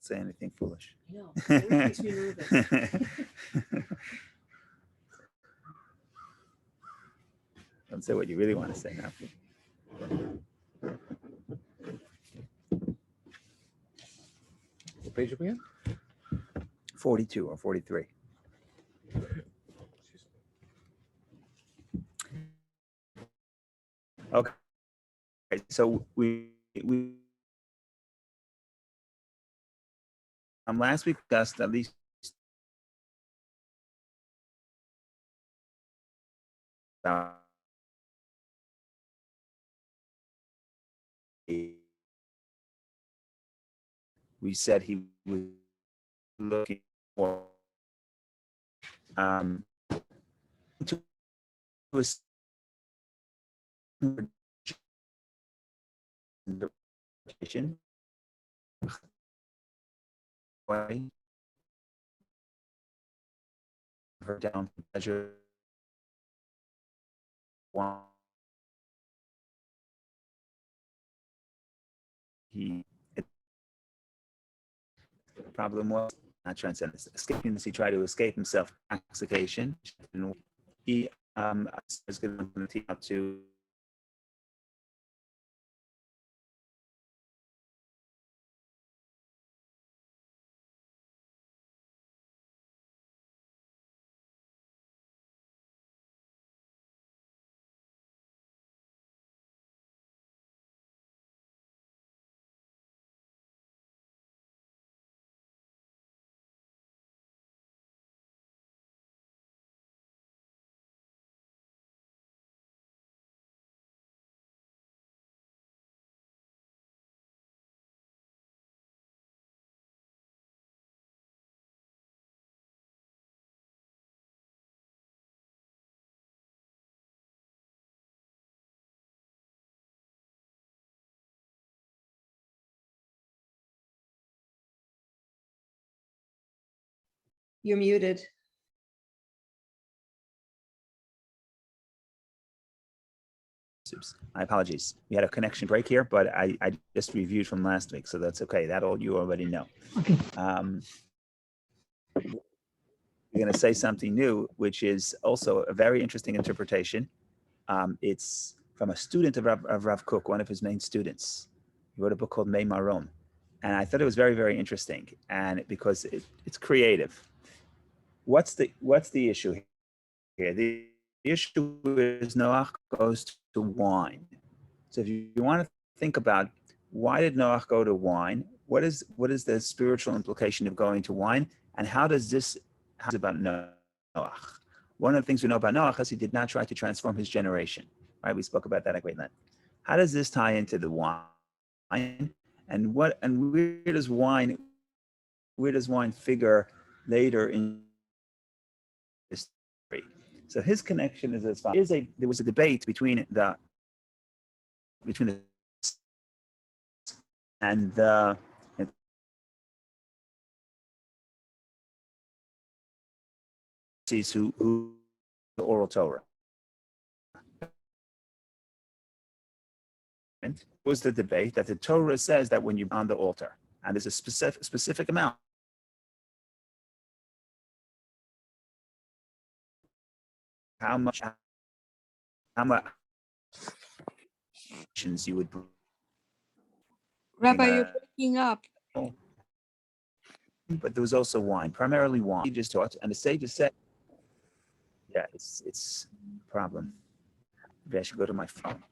say anything foolish. No, it makes me nervous. Don't say what you really want to say now. What page are we on? 42 or 43. Okay, so we last week discussed at least we said he was looking for to interpretation way her down to measure one he the problem was not transcendence escaping this he tried to escape himself intoxication and he is going to teach out to You're muted. My apologies. We had a connection break here, but I just reviewed from last week, so that's okay. That all you already know. Okay. We're going to say something new, which is also a very interesting interpretation. It's from a student of Rav Kook, one of his main students. He wrote a book called Mei Maron, and I thought it was very, very interesting, and because it's creative. What's the issue here? The issue is Noach goes to wine. So if you want to think about why did Noach go to wine, what is the spiritual implication of going to wine, and how does this about Noach? One of the things we know about Noach is he did not try to transform his generation. Right? We spoke about that at great length. How does this tie into the wine? And where does wine figure later in history? So his connection is as follows. There was a debate between the and the who the oral Torah. Was the debate that the Torah says that when you're on the altar, and there's a specific amount how much you would Rabbi, you're breaking up. But there was also wine, primarily wine. He just taught, and the sages said, yeah, it's a problem. Maybe I should go to my phone.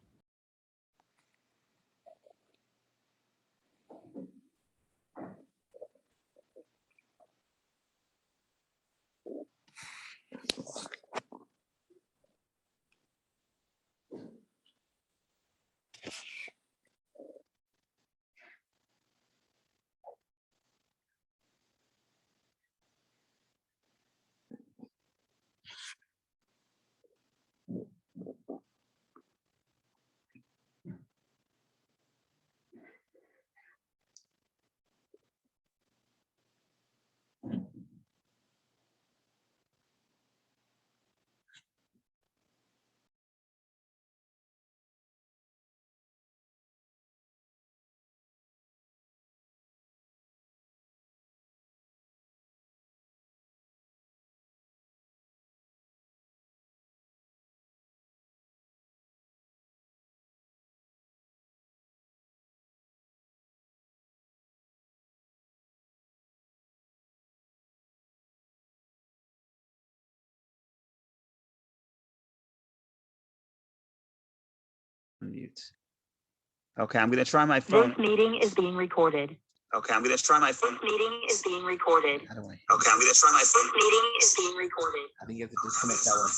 Mute. Okay, I'm going to try my phone. This meeting is being recorded. Okay, I'm going to try my phone. This meeting is being recorded. How do I? Okay, I'm going to try my This phone. meeting is being recorded. I think you have to disconnect that one.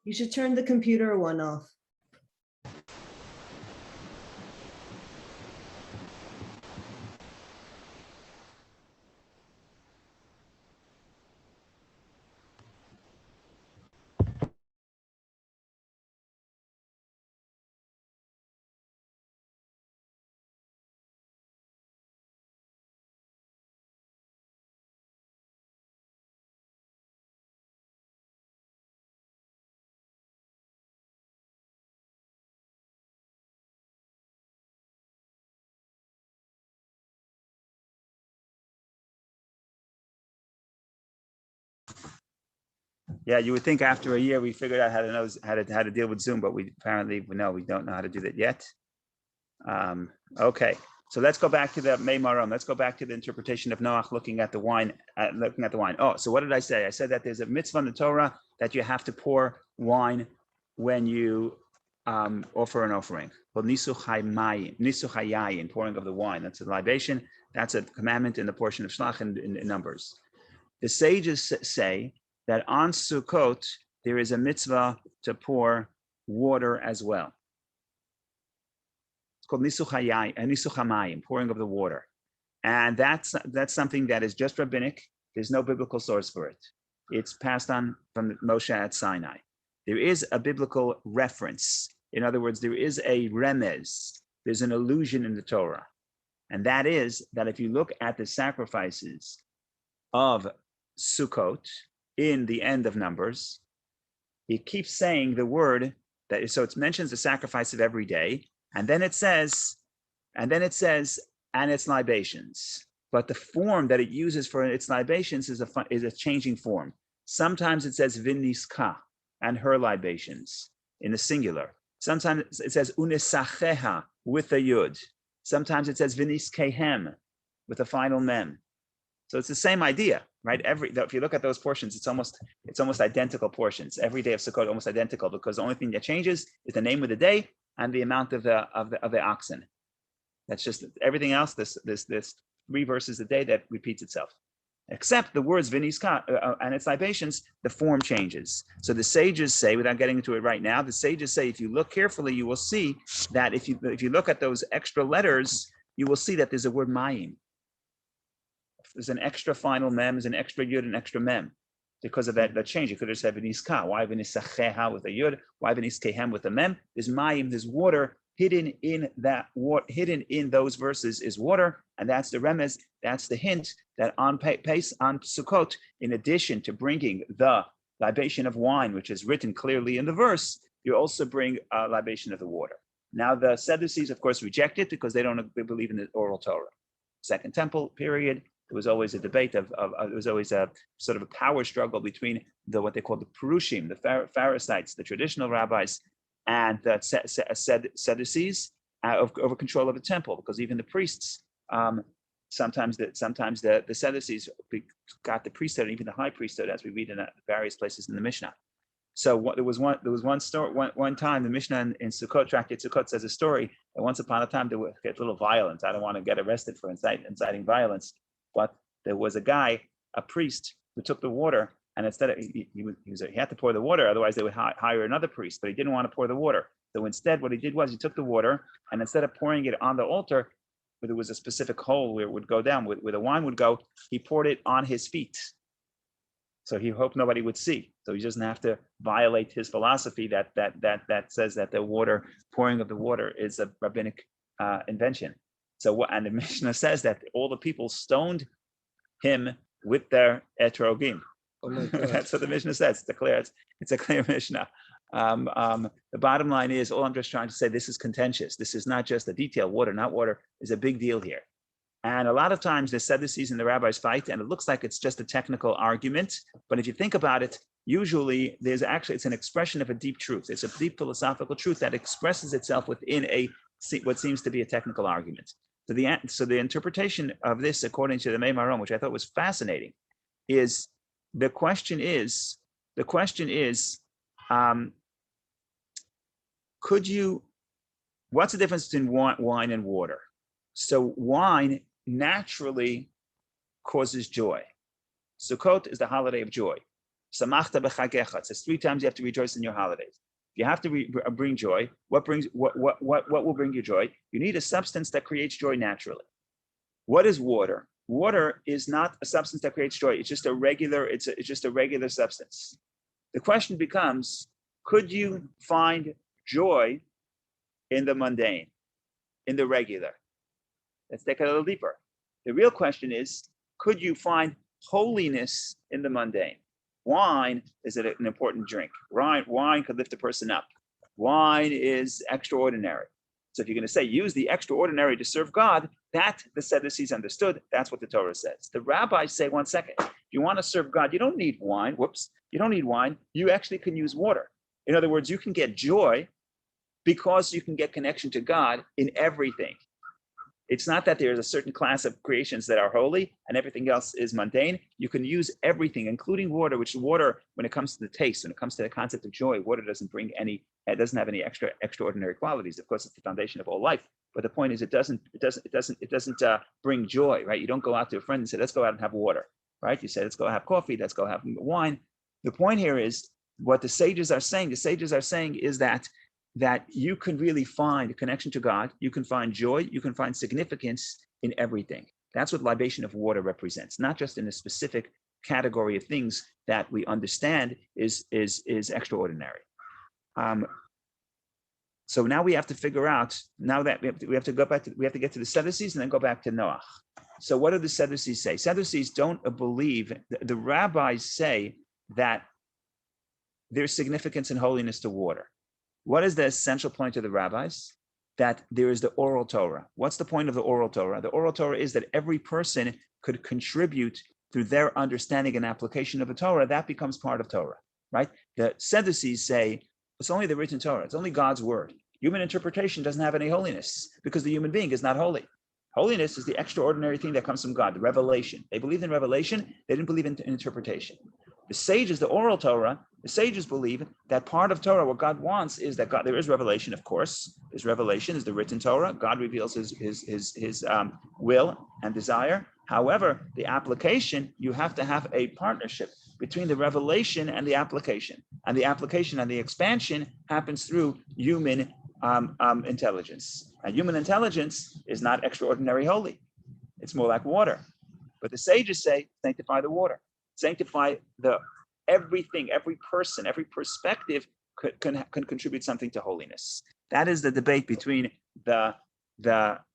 You should turn the computer one off. Yeah, you would think after a year we figured out how to deal with Zoom, but we don't know how to do that yet. Okay, so let's go back to the Mei Marom. Let's go back to the interpretation of Noach looking at the wine. Oh, so what did I say? I said that there's a mitzvah in the Torah that you have to pour wine when you offer an offering. Called nisuch hayayin, pouring of the wine. That's a libation. That's a commandment in the portion of Shlach in Numbers. The sages say that on Sukkot, there is a mitzvah to pour water as well. It's called nisuch hamayim, pouring of the water. And that's something that is just rabbinic. There's no biblical source for it. It's passed on from Moshe at Sinai. There is a biblical reference. In other words, there is a remez. There's an allusion in the Torah. And that is that if you look at the sacrifices of Sukkot, in the end of Numbers, it keeps saying the word that, so it mentions the sacrifice of every day, and then it says, and its libations. But the form that it uses for its libations is a changing form. Sometimes it says viniska, and her libations in the singular. Sometimes it says unisacheha with a yud. Sometimes it says viniskehem with a final mem. So it's the same idea, right? If you look at those portions, it's almost identical portions. Every day of Sukkot almost identical, because the only thing that changes is the name of the day and the amount of the oxen. That's just everything else. This 3 verses a day that repeats itself, except the words viniska and its libations. The form changes. So the sages say, without getting into it right now, the sages say if you look carefully, you will see that if you look at those extra letters, you will see that there's a word mayim. There's an extra final mem, there's an extra yud, an extra mem. Because of that change, you could have said v'niska. Why v'nisacheha with a yud? Why v'niskehem with a mem? There's mayim, there's water hidden in those verses is water, and that's the remez. That's the hint that on Sukkot, in addition to bringing the libation of wine, which is written clearly in the verse, you also bring a libation of the water. Now the Sadducees, of course, reject it because they don't believe in the oral Torah. Second Temple period. There was always a debate there was always a sort of a power struggle between what they called the Perushim, the Pharisees, the traditional rabbis, and the Sadducees over control of the temple, because even the priests, sometimes the Sadducees got the priesthood, and even the high priesthood, as we read in various places in the Mishnah. So there was one story. One time, the Mishnah in Sukkot, Tractate Sukkot, says a story that once upon a time there was a little violence. I don't want to get arrested for inciting violence. But there was a priest, who took the water, and instead of he had to pour the water, otherwise they would hire another priest. But he didn't want to pour the water, so instead what he did was he took the water, and instead of pouring it on the altar, where there was a specific hole where it would go down, where the wine would go, he poured it on his feet. So he hoped nobody would see. So he doesn't have to violate his philosophy that says that the pouring of the water is a rabbinic invention. And the Mishnah says that all the people stoned him with their etrogim. Oh my God. That's what the Mishnah says. It's a clear Mishnah. The bottom line is, all I'm just trying to say, this is contentious. This is not just a detail. Water, not water, is a big deal here. And a lot of times the Sadducees and the rabbis fight, and it looks like it's just a technical argument. But if you think about it, usually it's an expression of a deep truth. It's a deep philosophical truth that expresses itself within what seems to be a technical argument. So the interpretation of this, according to the Mei Marom, which I thought was fascinating, is the question is, could you? What's the difference between wine and water? So wine naturally causes joy. Sukkot is the holiday of joy. Samachta b'chagecha. It says 3 times you have to rejoice in your holidays. You have to bring joy. What will bring you joy? You need a substance that creates joy naturally. What is water? Water is not a substance that creates joy. It's just a regular substance. The question becomes, could you find joy in the mundane, in the regular? Let's take it a little deeper. The real question is, could you find holiness in the mundane? Wine is an important drink. Wine could lift a person up. Wine is extraordinary. So if you're going to say use the extraordinary to serve God, that the Sadducees understood. That's what the Torah says. The rabbis say, 1 second, if you want to serve God, you don't need wine. You don't need wine. You actually can use water. In other words, you can get joy because you can get connection to God in everything. It's not that there's a certain class of creations that are holy and everything else is mundane. You can use everything, including water, which water, when it comes to the taste, when it comes to the concept of joy, water doesn't have any extraordinary qualities. Of course, it's the foundation of all life. But the point is, it doesn't bring joy, right? You don't go out to a friend and say, let's go out and have water, right? You say, let's go have coffee, let's go have wine. The point here is what the sages are saying. The sages are saying is that you can really find a connection to God, you can find joy, you can find significance in everything. That's what libation of water represents, not just in a specific category of things that we understand is extraordinary. So now we have to figure out, now that we have to get to the Sadducees and then go back to Noach. So what do the Sadducees say? Sadducees don't believe, the rabbis say that there's significance and holiness to water. What is the essential point of the rabbis? That there is the oral Torah. What's the point of the oral Torah? The oral Torah is that every person could contribute through their understanding and application of the Torah. That becomes part of Torah, right? The Sadducees say it's only the written Torah. It's only God's word. Human interpretation doesn't have any holiness because the human being is not holy. Holiness is the extraordinary thing that comes from God, the revelation. They believed in revelation. They didn't believe in interpretation. The sages, the oral Torah, the sages believe that part of Torah, what God wants is that God, there is revelation, of course. His revelation is the written Torah. God reveals his will and desire. However, the application, you have to have a partnership between the revelation and the application. And the application and the expansion happens through human intelligence. And human intelligence is not extraordinary holy. It's more like water. But the sages say, sanctify the water. Sanctify everything, every person, every perspective can contribute something to holiness. That is the debate between the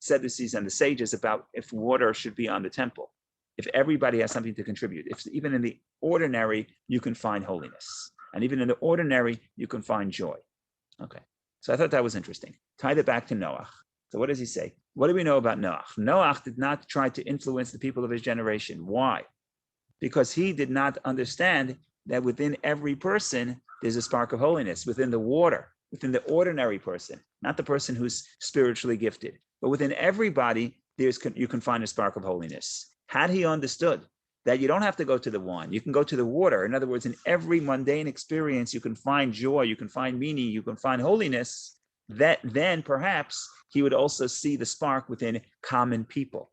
Sadducees and the sages about if water should be on the temple. If everybody has something to contribute, if even in the ordinary you can find holiness, and even in the ordinary you can find joy. Okay, so I thought that was interesting. Tied it back to Noach. So what does he say? What do we know about Noach? Noach did not try to influence the people of his generation. Why? Because he did not understand that within every person, there's a spark of holiness, within the water, within the ordinary person, not the person who's spiritually gifted, but within everybody, you can find a spark of holiness. Had he understood that you don't have to go to the wine, you can go to the water. In other words, in every mundane experience, you can find joy, you can find meaning, you can find holiness, that then perhaps he would also see the spark within common people.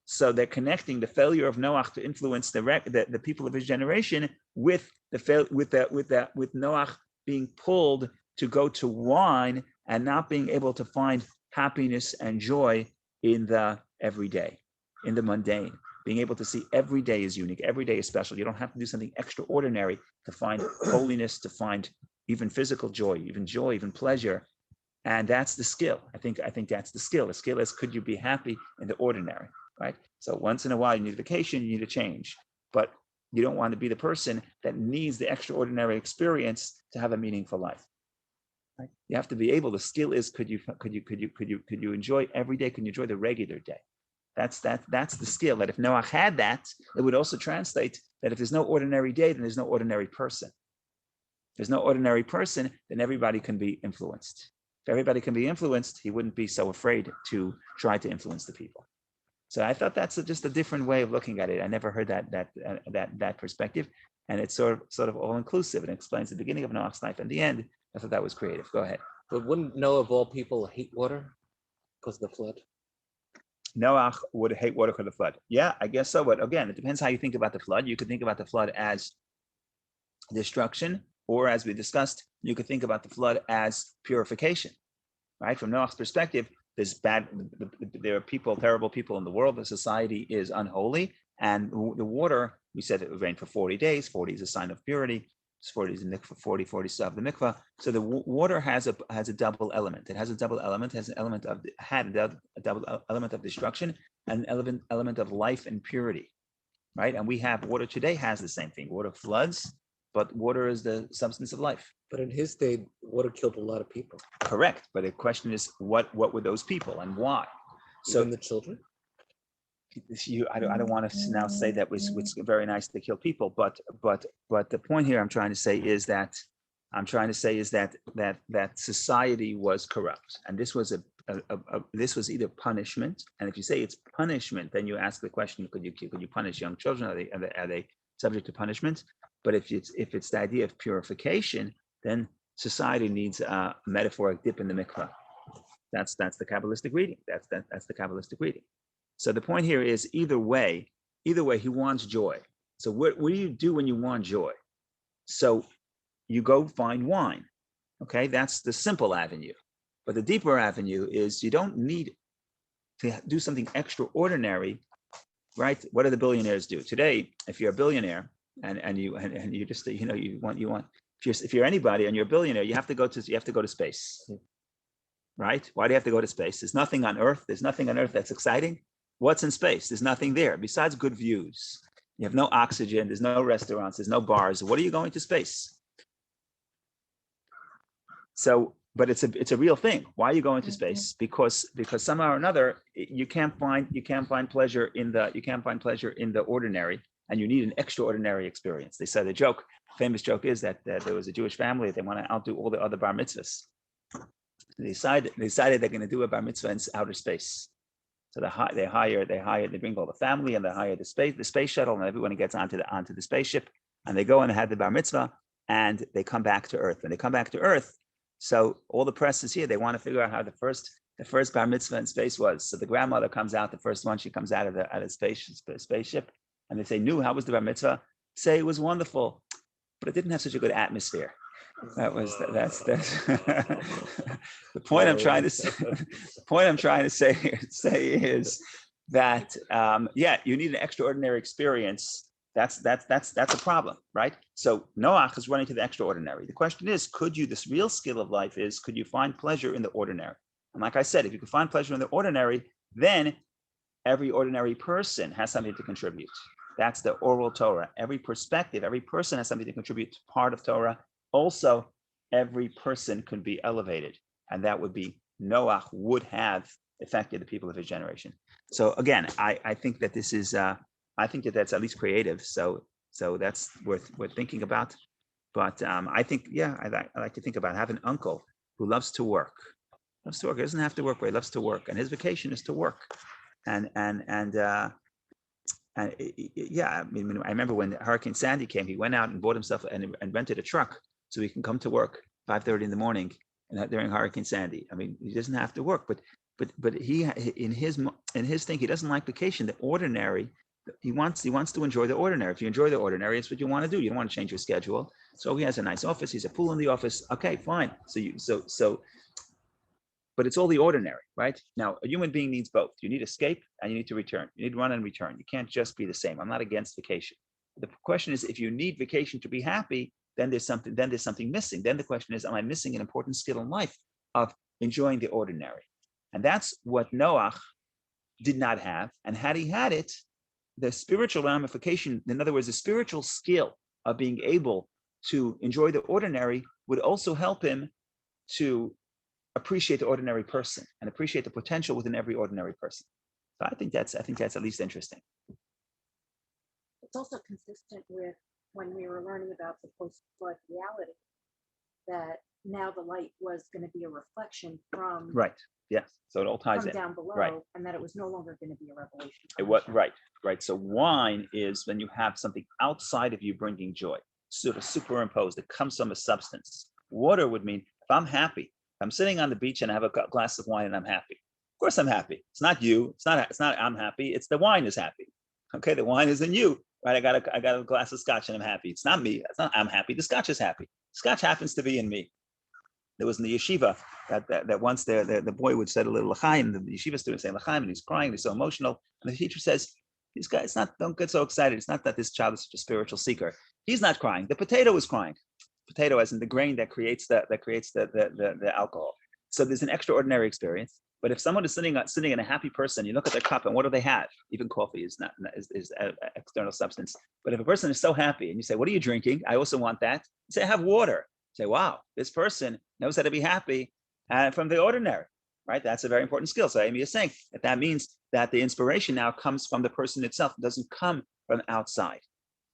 So they're connecting the failure of Noach to influence the people of his generation with Noach being pulled to go to wine and not being able to find happiness and joy in the everyday, in the mundane. Being able to see every day is unique, every day is special. You don't have to do something extraordinary to find holiness, to find even physical joy, even pleasure. And that's the skill. I think that's the skill. The skill is, could you be happy in the ordinary? Right? So once in a while you need a vacation, you need a change, but you don't want to be the person that needs the extraordinary experience to have a meaningful life. Right? You have to be able. The skill is, could you enjoy every day? Can you enjoy the regular day? That's the skill. That if Noach had that, it would also translate that if there's no ordinary day, then there's no ordinary person. There's no ordinary person, then everybody can be influenced. If everybody can be influenced, he wouldn't be so afraid to try to influence the people. So I thought that's just a different way of looking at it. I never heard that perspective, and it's sort of all inclusive. It explains the beginning of Noah's life and the end. I thought that was creative. Go ahead. But wouldn't Noah of all people hate water because of the flood? Noah would hate water because of the flood. Yeah, I guess so. But again, it depends how you think about the flood. You could think about the flood as destruction, or as we discussed, you could think about the flood as purification, right? From Noah's perspective, there are people, terrible people in the world. The society is unholy. And the water, we said it would rain for 40 days. 40 is a sign of purity. 40 is the mikvah, 40 still have the mikvah. So the water has a double element. It has a double element, has an element of a double element of destruction, and an element of life and purity, right? And we have water today has the same thing. Water floods, but water is the substance of life. But in his day, water killed a lot of people. Correct. But the question is, what were those people and why? So Even the children? I don't want to now say that it's very nice to kill people, but the point here I'm trying to say is that that society was corrupt, and this was this was either punishment. And if you say it's punishment, then you ask the question: Could you punish young children? Are they subject to punishment? But if it's the idea of purification, then society needs a metaphoric dip in the mikvah. That's the Kabbalistic reading. That's the Kabbalistic reading. So the point here is either way, he wants joy. So what do you do when you want joy? So you go find wine. Okay, that's the simple avenue. But the deeper avenue is you don't need to do something extraordinary, right? What do the billionaires do today? If you're a billionaire and you just you want if you're anybody and you're a billionaire, you have to go to space, right? Why do you have to go to space? There's nothing on Earth. There's nothing on Earth that's exciting. What's in space? There's nothing there besides good views. You have no oxygen. There's no restaurants. There's no bars. What are you going to space? So, but it's a real thing. Why are you going to space? Because somehow or another you can't find pleasure in the ordinary, and you need an extraordinary experience. They said famous joke is that there was a Jewish family. They want to outdo all the other bar mitzvahs. They decided they're going to do a bar mitzvah in outer space. So they bring all the family and they hire the space shuttle, and everyone gets onto the spaceship, and they go and have the bar mitzvah, and they come back to Earth. When they come back to Earth, so all the press is here. They want to figure out how the first bar mitzvah in space was. So the grandmother comes out, the first one, she comes out of the spaceship, and they say, "Nu, how was the bar mitzvah?" Say it was wonderful, but it didn't have such a good atmosphere. That's the point I'm trying to say. The point I'm trying to say is that you need an extraordinary experience. That's a problem, right? So Noah is running to the extraordinary. The question is, this real skill of life is, could you find pleasure in the ordinary? And like I said, if you can find pleasure in the ordinary, then every ordinary person has something to contribute. That's the oral Torah. Every perspective, every person has something to contribute to part of Torah. Also, every person could be elevated, and that would be Noah would have affected the people of his generation. So again, I think that this is I think that's at least creative. So that's worth thinking about. But I think I like to think about having an uncle who loves to work. He doesn't have to work, but he loves to work, and his vacation is to work. I remember when Hurricane Sandy came, he went out and bought himself and rented a truck so he can come to work 5:30 in the morning and during Hurricane Sandy. I mean, he doesn't have to work, but he in his thing, he doesn't like vacation. The ordinary, he wants to enjoy the ordinary. If you enjoy the ordinary, it's what you want to do. You don't want to change your schedule. So he has a nice office. He's a pool in the office. Okay, fine. But it's all the ordinary, right? Now, a human being needs both. You need escape and you need to return. You need run and return. You can't just be the same. I'm not against vacation. The question is, if you need vacation to be happy, then there's something missing. Then the question is, am I missing an important skill in life of enjoying the ordinary? And that's what Noah did not have. And had he had it, the spiritual ramification, in other words, the spiritual skill of being able to enjoy the ordinary would also help him to appreciate the ordinary person and appreciate the potential within every ordinary person. So I think that's at least interesting. It's also consistent with when we were learning about the post-flood reality, that now the light was going to be a reflection from Right. Yes. So it all ties from in. down below, Right. and that it was no longer going to be a revelation. It from was the right. Right. So wine is when you have something outside of you bringing joy, sort of superimposed. It comes from a substance. Water would mean if I'm happy, if I'm sitting on the beach and I have a glass of wine and I'm happy. Of course I'm happy. It's not you. It's not I'm happy. It's the wine is happy. Okay, the wine is in you. Right. I got a glass of scotch and I'm happy. It's not me. It's not I'm happy. The scotch is happy. Scotch happens to be in me. There was in the yeshiva that once the boy would say a little l'chaim, the yeshiva student saying l'chaim, and he's crying, he's so emotional. And the teacher says, "This guy, don't get so excited. It's not that this child is such a spiritual seeker. He's not crying. The potato is crying. Potato, as in the grain that creates the alcohol. So there's an extraordinary experience. But if someone is sitting in a happy person, you look at their cup and what do they have? Even coffee is not is an external substance. But if a person is so happy and you say, "What are you drinking?" I also want that. You say, "I have water." You say, "Wow, this person knows how to be happy from the ordinary." Right? That's a very important skill. So Amy is saying that means that the inspiration now comes from the person itself. It doesn't come from outside.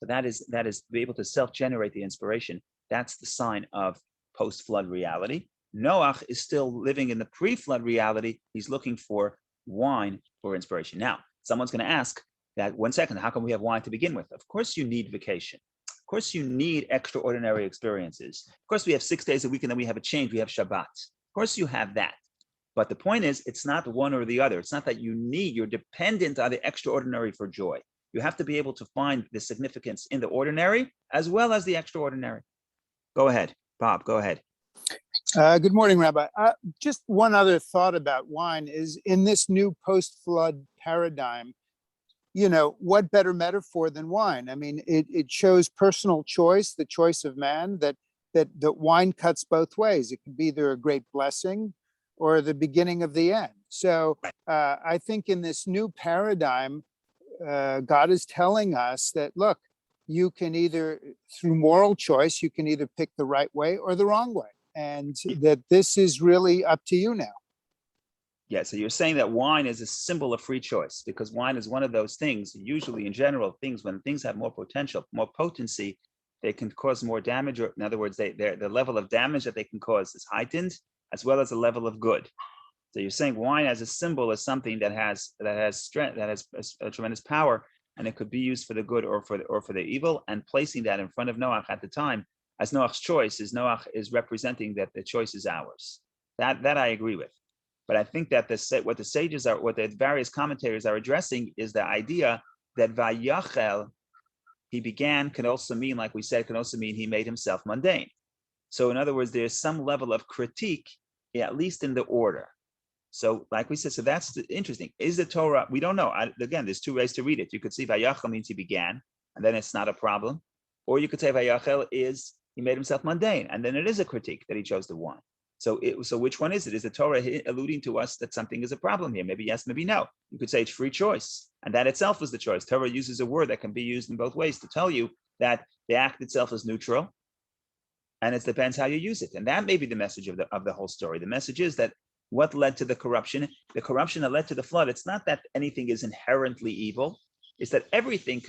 So that is to be able to self-generate the inspiration. That's the sign of post-flood reality. Noach is still living in the pre-flood reality. He's looking for wine for inspiration. Now, someone's going to ask that, one second, how come we have wine to begin with? Of course you need vacation. Of course you need extraordinary experiences. Of course we have 6 days a week and then we have a change. We have Shabbat. Of course you have that. But the point is, it's not one or the other. It's not that you're dependent on the extraordinary for joy. You have to be able to find the significance in the ordinary as well as the extraordinary. Go ahead, Bob, go ahead. Good morning, Rabbi. Just one other thought about wine is in this new post-flood paradigm, what better metaphor than wine? I mean, it shows personal choice, the choice of man, that wine cuts both ways. It could be either a great blessing or the beginning of the end. So I think in this new paradigm, God is telling us that, look, you can either, through moral choice, you can either pick the right way or the wrong way. And that this is really up to you now. Yeah, so you're saying that wine is a symbol of free choice because wine is one of those things, usually in general, when things have more potential, more potency, they can cause more damage, or in other words, the level of damage that they can cause is heightened, as well as the level of good. So you're saying wine as a symbol is something that has strength, that has a tremendous power, and it could be used for the good or for the evil. And placing that in front of Noach at the time as Noach's choice Noach is representing that the choice is ours. That I agree with. But I think that what the various commentators are addressing is the idea that Vayachel, he began, can also mean, like we said, can also mean he made himself mundane. So in other words, there's some level of critique, at least in the order. So like we said, so that's interesting. Is the Torah, we don't know. Again, there's two ways to read it. You could see Vayachel means he began, and then it's not a problem. Or you could say Vayachel is he made himself mundane, and then it is a critique that he chose the wine. So which one is it? Is the Torah alluding to us that something is a problem here? Maybe yes, maybe no. You could say it's free choice, and that itself is the choice. Torah uses a word that can be used in both ways to tell you that the act itself is neutral, and it depends how you use it. And that may be the message of the whole story. The message is that what led to the corruption that led to the flood, it's not that anything is inherently evil. It's that everything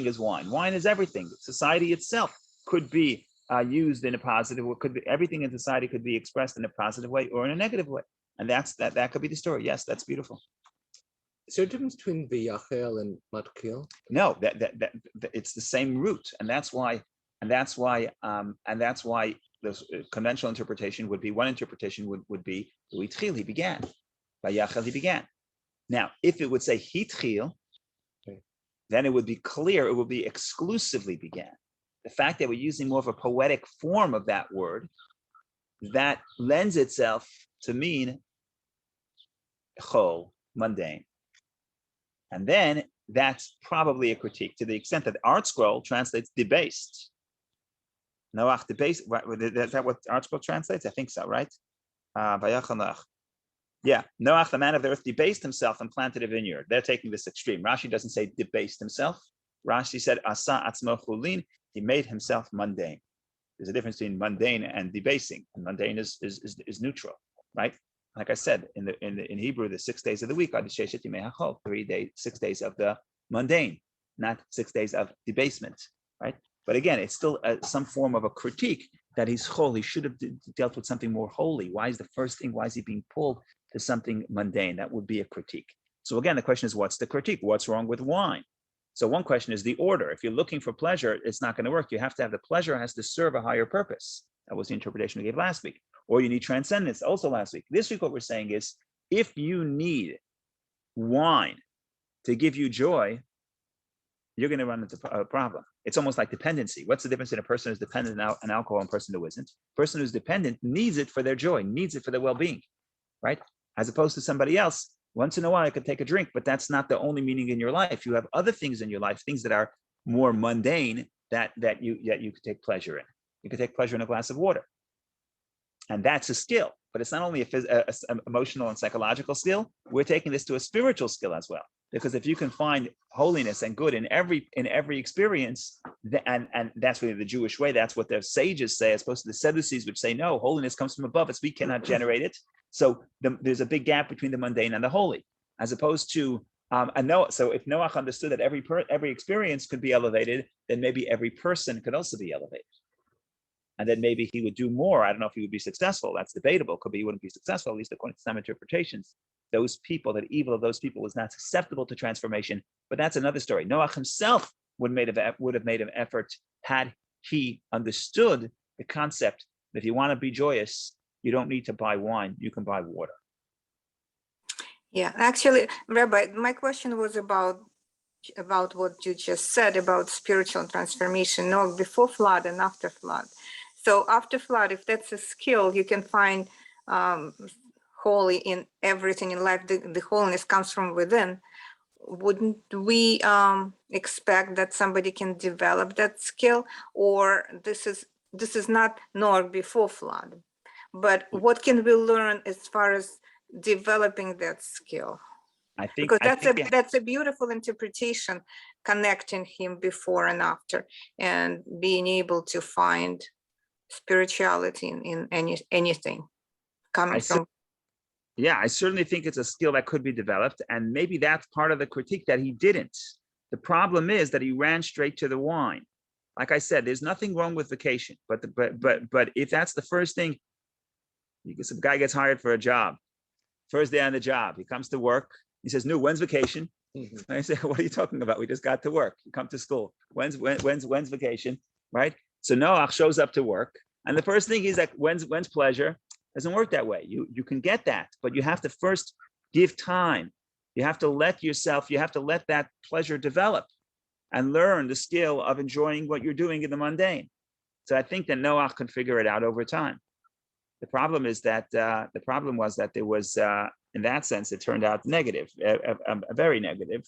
is wine. Wine is everything. Society itself could be used in a positive way. Everything in society could be expressed in a positive way or in a negative way. And that could be the story. Yes, that's beautiful. Is there a difference between Vayachel and Matkil? No, that it's the same root. And that's why the conventional interpretation would be, one interpretation would be he began. Vayachel, he began. Now, if it would say hitchil, then it would be clear, it would be exclusively began. The fact that we're using more of a poetic form of that word, that lends itself to mean chol, mundane. And then that's probably a critique to the extent that the Art Scroll translates debased. Noach debased, is that what Art Scroll translates? I think so, right? Yeah, Noach, the man of the earth, debased himself and planted a vineyard. They're taking this extreme. Rashi doesn't say debased himself. Rashi said asa atzmo chulin. He made himself mundane. There's a difference between mundane and debasing. And mundane is neutral, right? Like I said, in Hebrew, the 6 days of the week are the sheshet yimei hachol, 6 days of the mundane, not 6 days of debasement, right? But again, it's still some form of a critique that he's chol. He should have dealt with something more holy. Why is the first thing? Why is he being pulled to something mundane? That would be a critique. So again, the question is, what's the critique? What's wrong with wine? So one question is the order. If you're looking for pleasure, it's not going to work. You have to have the pleasure has to serve a higher purpose. That was the interpretation we gave last week. Or you need transcendence, also last week. This week, what we're saying is, if you need wine to give you joy, you're going to run into a problem. It's almost like dependency. What's the difference in a person who's dependent on alcohol and a person who isn't? A person who's dependent needs it for their joy, needs it for their well-being, right? As opposed to somebody else, once in a while I could take a drink, but that's not the only meaning in your life. You have other things in your life, things that are more mundane that you could take pleasure in. You could take pleasure in a glass of water. And that's a skill, but it's not only an emotional and psychological skill. We're taking this to a spiritual skill as well. Because if you can find holiness and good in every experience, and that's really the Jewish way, that's what the sages say, as opposed to the Sadducees, which say, no, holiness comes from above us, we cannot generate it. So there's a big gap between the mundane and the holy, as opposed to, so if Noach understood that every experience could be elevated, then maybe every person could also be elevated. And then maybe he would do more. I don't know if he would be successful. That's debatable. Could be he wouldn't be successful, at least according to some interpretations. Those people, that evil of those people was not susceptible to transformation. But that's another story. Noach himself would have made an effort had he understood the concept that if you want to be joyous, you don't need to buy wine. You can buy water. Yeah, actually, Rabbi, my question was about what you just said about spiritual transformation, no, before flood and after flood. So after flood, if that's a skill, you can find holy in everything in life. The holiness comes from within. Wouldn't we expect that somebody can develop that skill, or this is not Noach before flood? But what can we learn as far as developing that skill? I think because that's a beautiful interpretation, connecting him before and after, and being able to find spirituality in anything coming from. Yeah, I certainly think it's a skill that could be developed, and maybe that's part of the critique that he didn't. The problem is that he ran straight to the wine. Like I said, there's nothing wrong with vacation, but if that's the first thing, some guy gets hired for a job, first day on the job, he comes to work. He says, "No, when's vacation?" Mm-hmm. I say, "What are you talking about? We just got to work. You come to school. When's vacation?" Right? So Noach shows up to work, and the first thing he's like, "When's pleasure?" Doesn't work that way. You can get that, but you have to first give time. You have to let that pleasure develop, and learn the skill of enjoying what you're doing in the mundane. So I think that Noach can figure it out over time. The problem was that there was. In that sense, it turned out negative, very negative.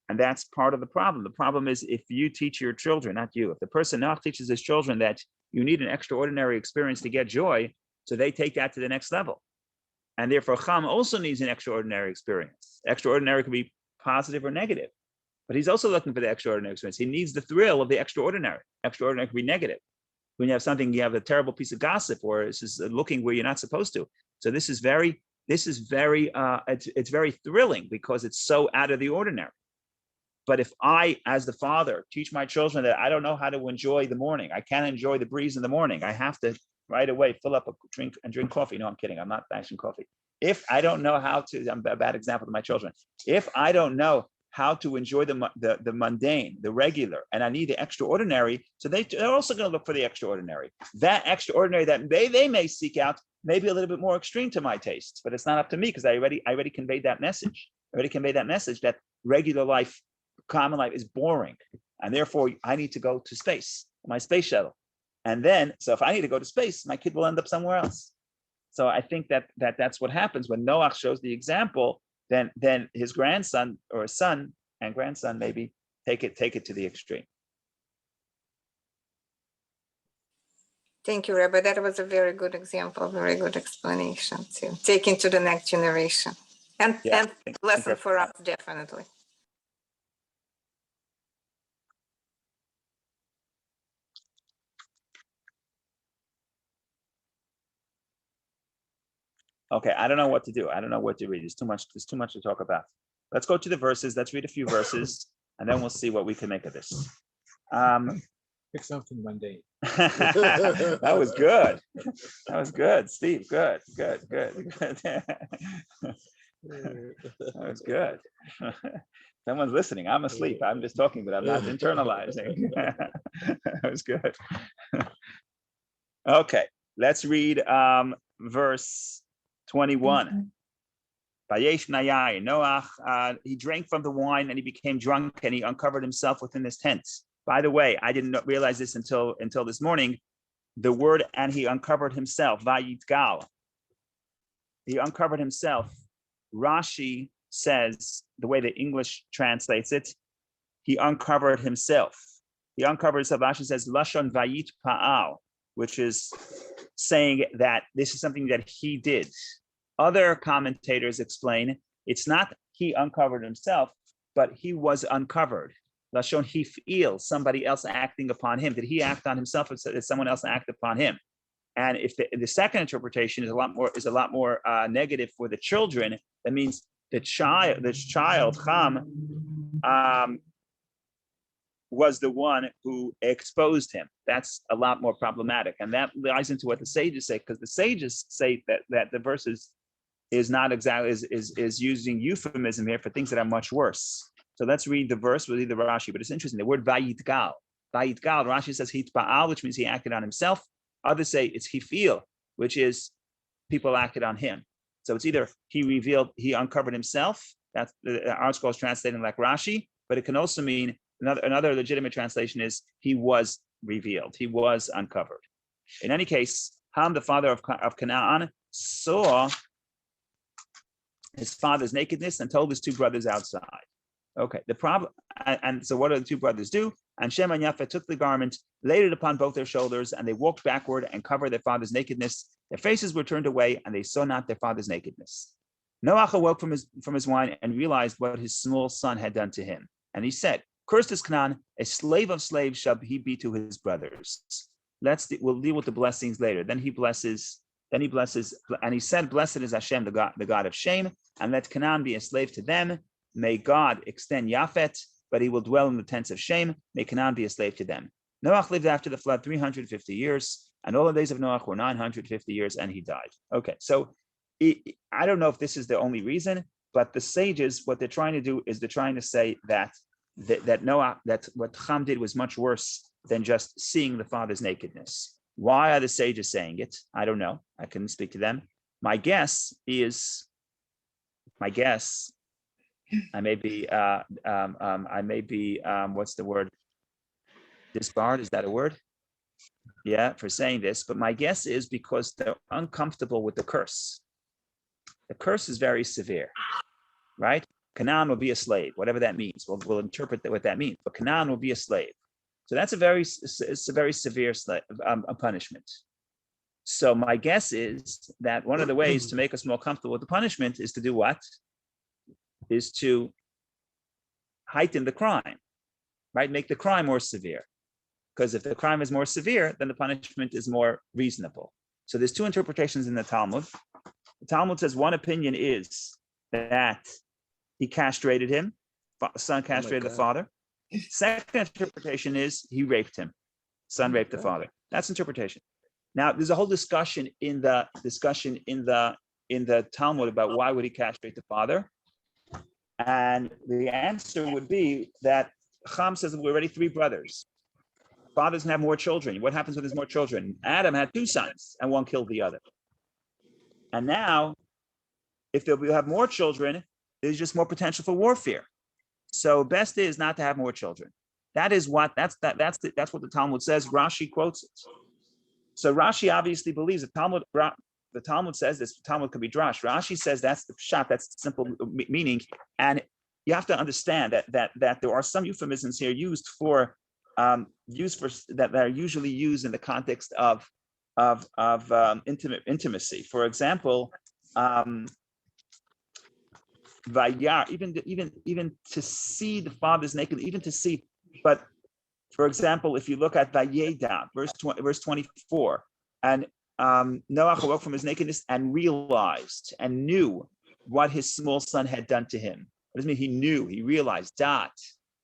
And that's part of the problem. The problem is if you teach your children, not you, if the person Noach teaches his children that you need an extraordinary experience to get joy, so they take that to the next level. And therefore, Cham also needs an extraordinary experience. Extraordinary can be positive or negative, but he's also looking for the extraordinary experience. He needs the thrill of the extraordinary. Extraordinary can be negative. When you have something, you have a terrible piece of gossip, or it's just looking where you're not supposed to. So it's very thrilling because it's so out of the ordinary. But if I, as the father, teach my children that I don't know how to enjoy the morning, I can't enjoy the breeze in the morning, I have to right away fill up a drink and drink coffee. No, I'm kidding. I'm not bashing coffee. If I don't know how to, I'm a bad example to my children. If I don't know how to enjoy the mundane, the regular, and I need the extraordinary, so they're also going to look for the extraordinary. That extraordinary that they may seek out may be a little bit more extreme to my tastes, but it's not up to me because I already conveyed that message. I already conveyed that message that regular life, common life is boring, and therefore I need to go to space, my space shuttle. And then, so if I need to go to space, my kid will end up somewhere else. So I think that's what happens when Noach shows the example. Then his grandson or son and grandson maybe take it to the extreme. Thank you, Rabbi. That was a very good example, very good explanation to take into the next generation, and lesson for us, definitely. Okay, I don't know what to do. I don't know what to read. There's too much to talk about. Let's go to the verses. Let's read a few verses, and then we'll see what we can make of this. Pick something mundane. That was good. That was good, Steve. Good. That was good. Someone's listening. I'm asleep. I'm just talking, but I'm not internalizing. That was good. Okay, let's read verse 21. Vayesh Nayayin, Noach, he drank from the wine and he became drunk and he uncovered himself within his tent. By the way, I didn't realize this until this morning. The word "and he uncovered himself," Vayitgal. He uncovered himself. Rashi says, the way the English translates it, he uncovered himself. He uncovered himself. Rashi says, Lashon Vayit Pa'al, which is saying that this is something that he did. Other commentators explain it's not he uncovered himself, but he was uncovered. Lashon hif'il, somebody else acting upon him. Did he act on himself, or did someone else act upon him? And if the second interpretation is a lot more negative for the children, that means the child Ham, was the one who exposed him. That's a lot more problematic, and that lies into what the sages say, because the sages say that the verse is not exactly is using euphemism here for things that are much worse. So let's read the verse. We'll read the Rashi, but it's interesting. The word Vayitgal. Vayitgal, Rashi says hitpa'al, which means he acted on himself. Others say it's hifil, which is people acted on him. So it's either he uncovered himself. That's the article is translating like Rashi, but it can also mean another legitimate translation is he was revealed. He was uncovered. In any case, Ham, the father of Canaan, saw his father's nakedness and told his two brothers outside. Okay, the problem, and so what do the two brothers do? And Shem and Yafet took the garment, laid it upon both their shoulders, and they walked backward and covered their father's nakedness. Their faces were turned away, and they saw not their father's nakedness. Noach awoke from his wine and realized what his small son had done to him. And he said, "Cursed is Canaan, a slave of slaves shall he be to his brothers." We'll deal with the blessings later. Then he blesses, and he said, "Blessed is Hashem, the God of Shem, and let Canaan be a slave to them. May God extend Yafet, but he will dwell in the tents of Shem. May Canaan be a slave to them." Noach lived after the flood 350 years, and all the days of Noach were 950 years, and he died. Okay, so I don't know if this is the only reason, but the sages, what they're trying to do is they're trying to say that Noach, that what Ham did was much worse than just seeing the father's nakedness. Why are the sages saying it? I don't know. I couldn't speak to them. My guess, I may be, what's the word? Disbarred, is that a word? Yeah, for saying this. But my guess is because they're uncomfortable with the curse. The curse is very severe, right? Canaan will be a slave, whatever that means. We'll interpret what that means. But Canaan will be a slave. So that's a very severe punishment. So my guess is that one of the ways to make us more comfortable with the punishment is to do what? Is to heighten the crime, right? Make the crime more severe. Because if the crime is more severe, then the punishment is more reasonable. So there's two interpretations in the Talmud. The Talmud says one opinion is that he castrated him, son castrated the father. Second interpretation is he raped him, son raped the father. That's interpretation. Now there's a whole discussion in the Talmud about why would he castrate the father. And the answer would be that Ham says we're already three brothers. Father doesn't have more children. What happens when there's more children? Adam had two sons and one killed the other. And now, if we'll have more children, there's just more potential for warfare. So best is not to have more children. That's what the Talmud says. Rashi quotes it. So Rashi obviously believes the Talmud says this. The Talmud could be drash. Rashi says that's the pshat. That's the simple meaning. And you have to understand that there are some euphemisms here used that are usually used in the context of intimacy. For example, vayar, even to see the father's naked, even to see. But for example, if you look at Vayeda, verse 24, and Noach awoke from his nakedness and realized and knew what his small son had done to him. What does it mean? He knew, he realized that.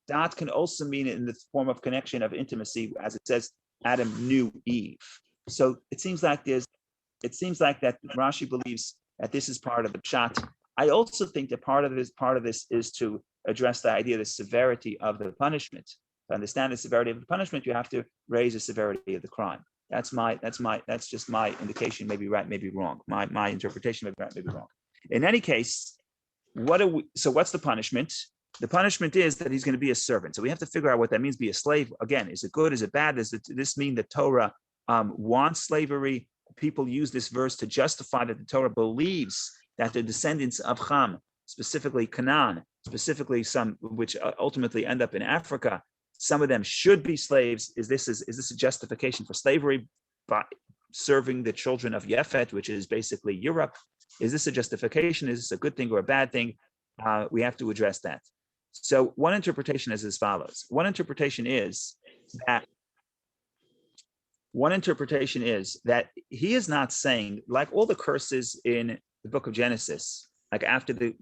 Dat can also mean in the form of connection of intimacy, as it says, Adam knew Eve. So it seems like that Rashi believes that this is part of the pshat. I also think that part of this is to address the idea of the severity of the punishment. To understand the severity of the punishment, you have to raise the severity of the crime. That's just my indication, maybe right, maybe wrong. My interpretation, maybe right, maybe wrong. In any case, what's the punishment? The punishment is that he's going to be a servant. So we have to figure out what that means, be a slave. Again, is it good? Is it bad? Does this mean that Torah wants slavery? People use this verse to justify that the Torah believes that the descendants of Ham, specifically Canaan, specifically some which ultimately end up in Africa, some of them should be slaves. Is this a justification for slavery by serving the children of Yefet, which is basically Europe? Is this a justification? Is this a good thing or a bad thing? We have to address that. So one interpretation is as follows. One interpretation is that he is not saying, like all the curses in the book of Genesis, like after the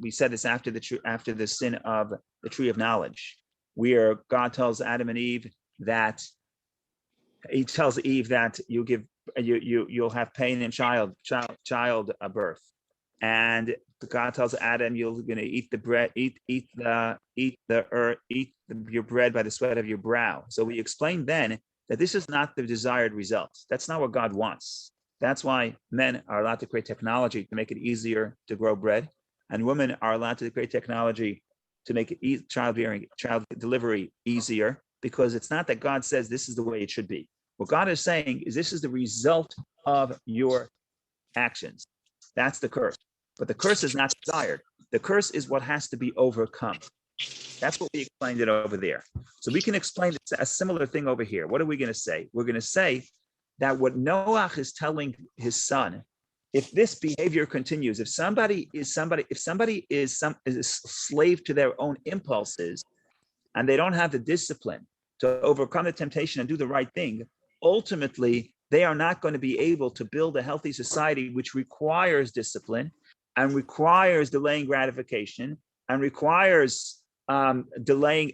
sin of the tree of knowledge, where God tells Adam and Eve that you'll have pain in child birth, and God tells Adam you're going to eat the bread, eat your bread by the sweat of your brow. So we explained then that this is not the desired result. That's not what God wants. That's why men are allowed to create technology to make it easier to grow bread, and women are allowed to create technology to make it child delivery easier, because it's not that God says this is the way it should be. What God is saying is this is the result of your actions. That's the curse. But the curse is not desired. The curse is what has to be overcome. That's what we explained it over there. So we can explain a similar thing over here. What are we going to say? We're going to say that what Noach is telling his son, if this behavior continues, if somebody is a slave to their own impulses, and they don't have the discipline to overcome the temptation and do the right thing, ultimately they are not going to be able to build a healthy society, which requires discipline and requires delaying gratification and requires controlling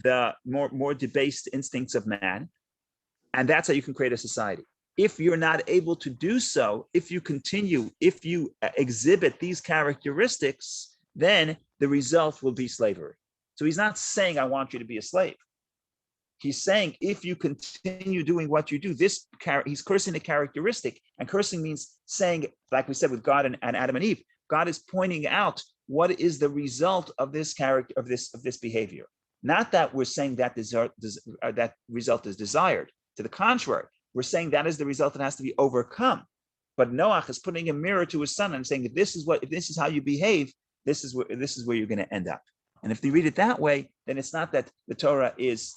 the more debased instincts of man. And that's how you can create a society. If you're not able to do so, if you exhibit these characteristics, then the result will be slavery. So he's not saying, I want you to be a slave. He's saying, if you continue doing what you do, he's cursing the characteristic. And cursing means saying, like we said with God and Adam and Eve, God is pointing out what is the result of this character, of this behavior. Not that we're saying that that result is desired. To the contrary, we're saying that is the result that has to be overcome. But Noach is putting a mirror to his son and saying, if this is how you behave, this is where you're going to end up. And if they read it that way, then it's not that the Torah is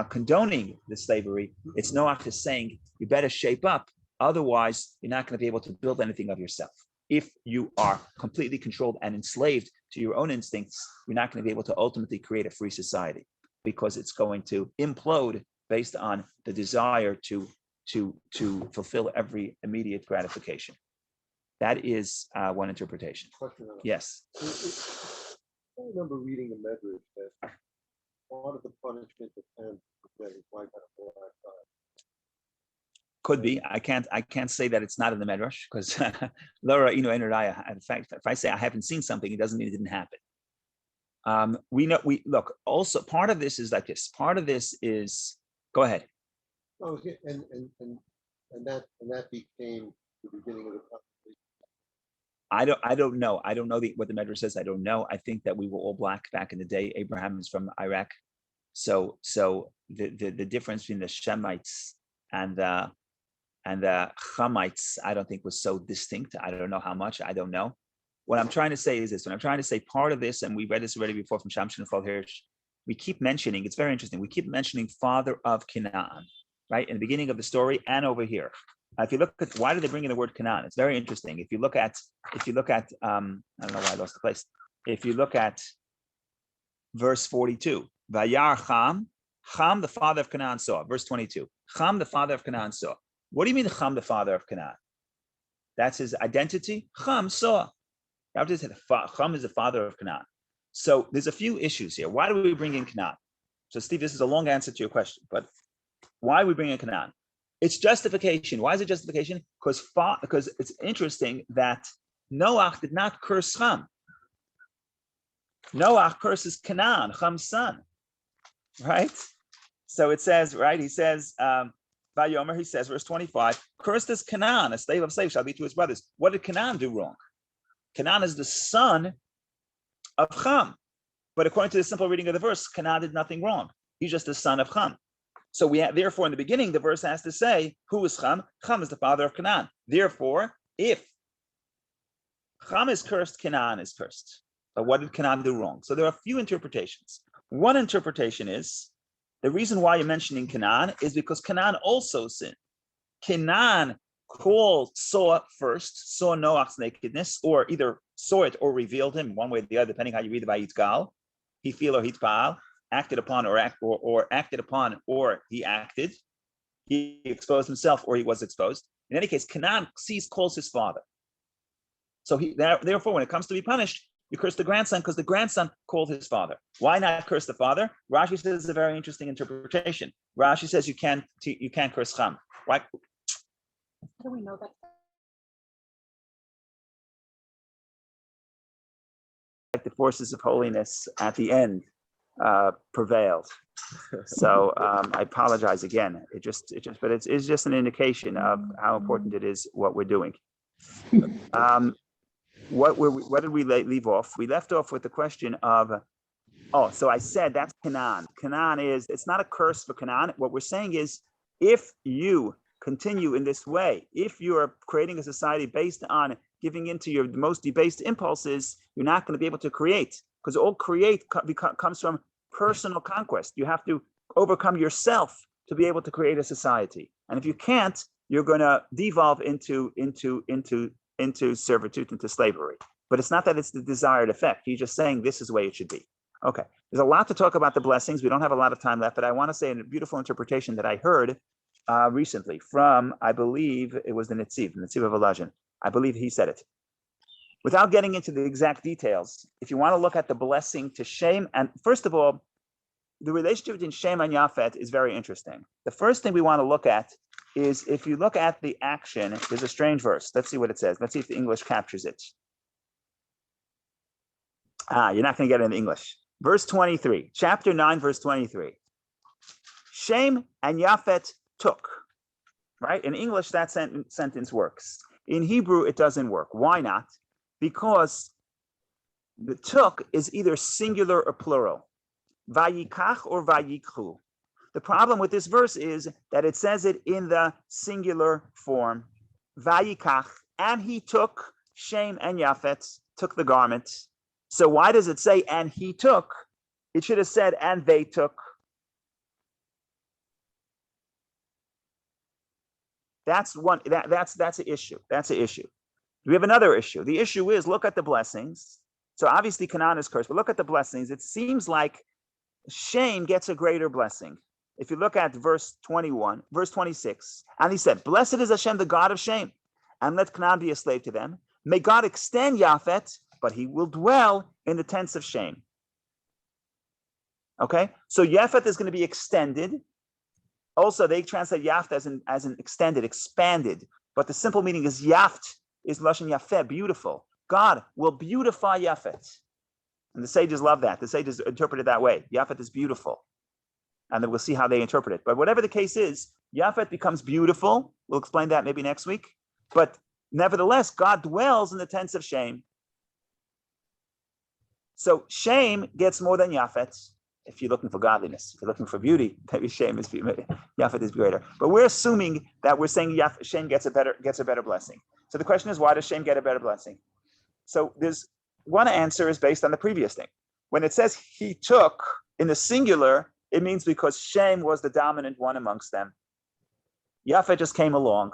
condoning the slavery. It's Noach is saying, you better shape up. Otherwise, you're not going to be able to build anything of yourself. If you are completely controlled and enslaved to your own instincts, you're not going to be able to ultimately create a free society, because it's going to implode based on the desire to fulfill every immediate gratification. That is one interpretation. Question on that. Yes. I remember reading a Medrash that part of the punishment of Ham was his wife had a black eye. Could be. I can't say that it's not in the Medrash, because Laura, in fact, if I say I haven't seen something, it doesn't mean it didn't happen. We look. Also, part of this is like this. Part of this is. Go ahead. Oh, and that became the beginning of the conversation. I don't know. I don't know what the Medrash says. I don't know. I think that we were all black back in the day. Abraham is from Iraq, so the difference between the Shemites and the Hamites, I don't think was so distinct. I don't know how much. I don't know. What I'm trying to say is this. When I'm trying to say part of this, and we read this already before from Shamshin and Hirsch, we keep mentioning, it's very interesting, we keep mentioning father of Canaan, right? In the beginning of the story and over here. If you look at, why do they bring in the word Canaan? It's very interesting. If you look at, I don't know why I lost the place. If you look at verse 42, Vayar Ham, the father of Canaan saw. Verse 22, Ham, the father of Canaan saw. What do you mean Ham, the father of Canaan? That's his identity? Ham saw. Ham is the father of Canaan. So there's a few issues here. Why do we bring in Canaan? So Steve, this is a long answer to your question, but why we bring in Canaan? It's justification. Why is it justification? Because it's interesting that Noach did not curse Ham. Noach curses Canaan, Ham's son, right? So it says, right? He says, Vayomer, he says, verse 25, cursed is Canaan, a slave of slaves shall be to his brothers. What did Canaan do wrong? Canaan is the son of Ham. But according to the simple reading of the verse, Canaan did nothing wrong. He's just the son of Ham. So we have, therefore, in the beginning, the verse has to say, who is Ham? Ham is the father of Canaan. Therefore, if Ham is cursed, Canaan is cursed. But what did Canaan do wrong? So there are a few interpretations. One interpretation is, the reason why you're mentioning Canaan is because Canaan also sinned. Canaan saw Noach's nakedness, or either saw it or revealed him, one way or the other, depending how you read the Vayitgal, Hifil or Hitpal, acted upon or acted upon or he acted. He exposed himself or he was exposed. In any case, Canaan calls his father. So therefore, when it comes to be punished, you curse the grandson because the grandson called his father. Why not curse the father? Rashi says it's a very interesting interpretation. Rashi says you can't curse Ham. Why? How do we know that? The forces of holiness at the end prevailed. So I apologize again. But it's just an indication of how important it is what we're doing. What did we leave off? We left off with the question of, so I said that's Canaan. Canaan it's not a curse for Canaan. What we're saying is, if you continue in this way, if you are creating a society based on giving into your most debased impulses, you're not going to be able to create, because all comes from personal conquest. You have to overcome yourself to be able to create a society. And if you can't, you're going to devolve into servitude, into slavery. But it's not that it's the desired effect. He's just saying this is the way it should be. Okay. There's a lot to talk about the blessings. We don't have a lot of time left, but I want to say a beautiful interpretation that I heard recently from, I believe it was the Netziv of Volozhin. I believe he said it. Without getting into the exact details, if you want to look at the blessing to Shem, and first of all, the relationship between Shem and Yafet is very interesting. The first thing we want to look at is, if you look at the action, there's a strange verse. Let's see what it says. Let's see if the English captures it. You're not going to get it in English. Verse 23, chapter 9, verse 23. Shem and Yafet took, right? In English, that sentence works. In Hebrew, it doesn't work. Why not? Because the took is either singular or plural. Vayikach or vayikchu. The problem with this verse is that it says it in the singular form. Vayikach, and he took, Shem and Yafet took the garment. So why does it say, and he took? It should have said, and they took. That's an issue. That's an issue. We have another issue. The issue is, look at the blessings. So obviously Canaan is cursed, but look at the blessings. It seems like Shem gets a greater blessing. If you look at verse 21, verse 26, and he said, blessed is Hashem, the God of Shem, and let Canaan be a slave to them. May God extend Yafet, but he will dwell in the tents of Shem. Okay, so Yafet is going to be extended. Also, they translate Yaft as an extended, expanded, but the simple meaning is Yaft is Lashon Yafeh, beautiful. God will beautify Yafet. And the sages love that. The sages interpret it that way. Yafet is beautiful. And then we'll see how they interpret it. But whatever the case is, Yafet becomes beautiful. We'll explain that maybe next week. But nevertheless, God dwells in the tents of Shem. So Shem gets more than Yafet. If you're looking for godliness, if you're looking for beauty, maybe Yafet is greater. But we're assuming that we're saying Shem gets a better blessing. So the question is, why does Shem get a better blessing? So there's one answer is based on the previous thing. When it says he took in the singular, it means because Shem was the dominant one amongst them. Yafet just came along.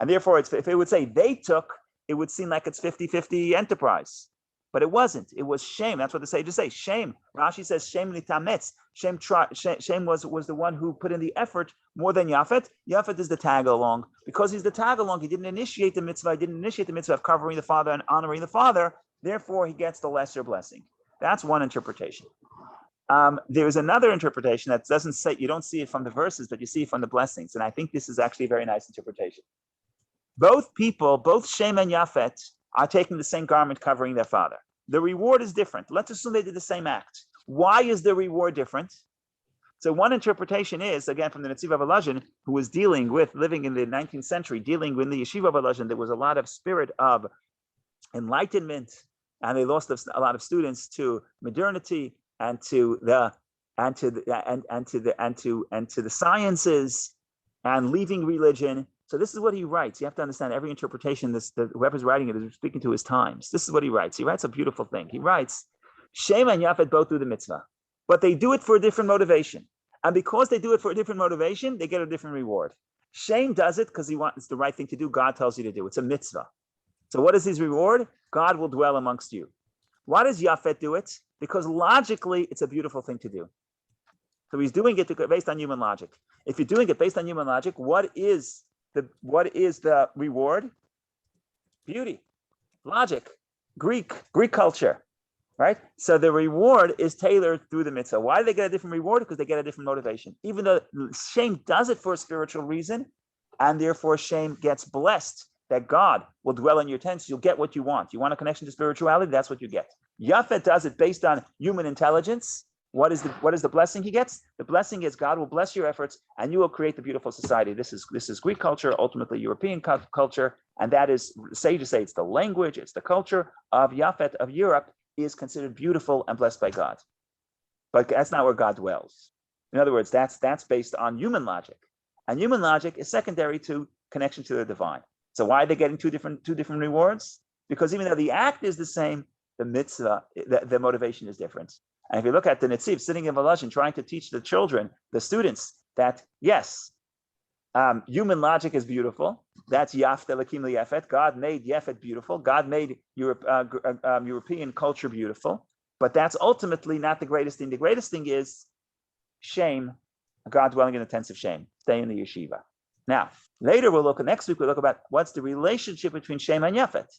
And therefore, if it would say they took, it would seem like it's 50-50 enterprise. But it wasn't. It was Shem. That's what the sages say. Shem. Rashi says Shem litametz. Shem was the one who put in the effort more than Yafet. Yafet is the tag along. Because he's the tag along, he didn't initiate the mitzvah. He didn't initiate the mitzvah of covering the father and honoring the father. Therefore, he gets the lesser blessing. That's one interpretation. There's another interpretation that doesn't say, you don't see it from the verses, but you see it from the blessings. And I think this is actually a very nice interpretation. Both people, both Shem and Yafet, are taking the same garment covering their father. The reward is different. Let's assume they did the same act. Why is the reward different? So one interpretation is, again, from the Netziv of Volozhin, who was living in the 19th century, dealing with the Yeshiva of Volozhin, there was a lot of spirit of enlightenment, and they lost a lot of students to modernity and to the sciences and leaving religion. So this is what he writes. You have to understand every interpretation. Whoever's writing it is speaking to his times. This is what he writes. He writes a beautiful thing. He writes, Shem and Yafet both do the mitzvah, but they do it for a different motivation. And because they do it for a different motivation, they get a different reward. Shem does it because it's the right thing to do. God tells you to do. It's a mitzvah. So what is his reward? God will dwell amongst you. Why does Yafet do it? Because logically, it's a beautiful thing to do. So he's doing it based on human logic. If you're doing it based on human logic, what is the reward? Beauty, logic, Greek culture, right? So the reward is tailored through the mitzvah. Why do they get a different reward? Because they get a different motivation. Even though Shem does it for a spiritual reason, and therefore Shem gets blessed that God will dwell in your tents, you'll get what you want. You want a connection to spirituality? That's what you get. Yafet does it based on human intelligence. What is the blessing he gets? The blessing is God will bless your efforts and you will create the beautiful society. This is Greek culture, ultimately European culture, and that is, sages say it's the language, it's the culture of Yafet of Europe is considered beautiful and blessed by God. But that's not where God dwells. In other words, that's based on human logic. And human logic is secondary to connection to the divine. So why are they getting two different rewards? Because even though the act is the same, the mitzvah, the motivation is different. And if you look at the Netziv sitting in Volozhin trying to teach the children, the students, that yes, human logic is beautiful. That's Yafet Elokim Yafet. God made Yafet beautiful. God made European culture beautiful. But that's ultimately not the greatest thing. The greatest thing is Shem, God dwelling in the tents of Shem, stay in the yeshiva. Now, later next week we'll look about what's the relationship between Shem and Yafet.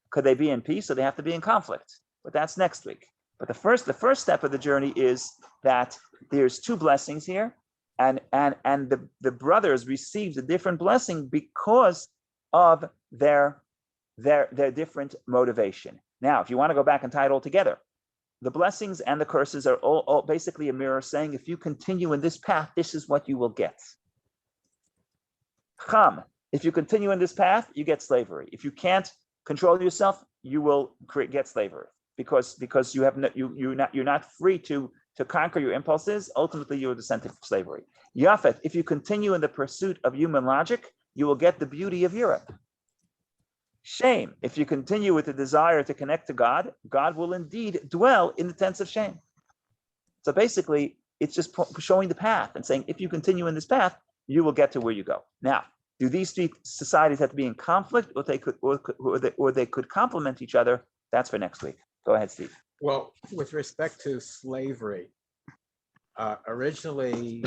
Could they be in peace or they have to be in conflict? But that's next week. But the first step of the journey is that there's two blessings here, and the brothers received a different blessing because of their different motivation. Now, if you want to go back and tie it all together, the blessings and the curses are all basically a mirror saying, if you continue in this path, this is what you will get. Cham, if you continue in this path, you get slavery. If you can't control yourself, you will get slavery. Because you're not free to conquer your impulses. Ultimately, you're the center of slavery. Yafet, if you continue in the pursuit of human logic, you will get the beauty of Europe. Shem, if you continue with the desire to connect to God, God will indeed dwell in the tents of Shem. So basically, it's just showing the path and saying, if you continue in this path, you will get to where you go. Now, do these three societies have to be in conflict, or they could complement each other? That's for next week. Go ahead, Steve. Well, with respect to slavery, originally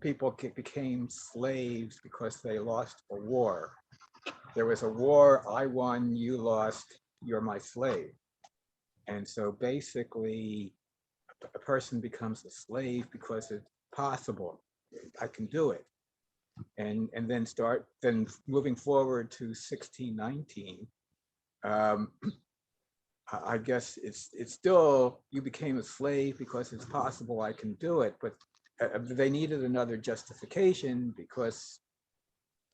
people became slaves because they lost a war. There was a war, I won, you lost, you're my slave. And so basically, a person becomes a slave because it's possible. I can do it. And then moving forward to 1619, I guess it's still, you became a slave because it's possible I can do it, but they needed another justification because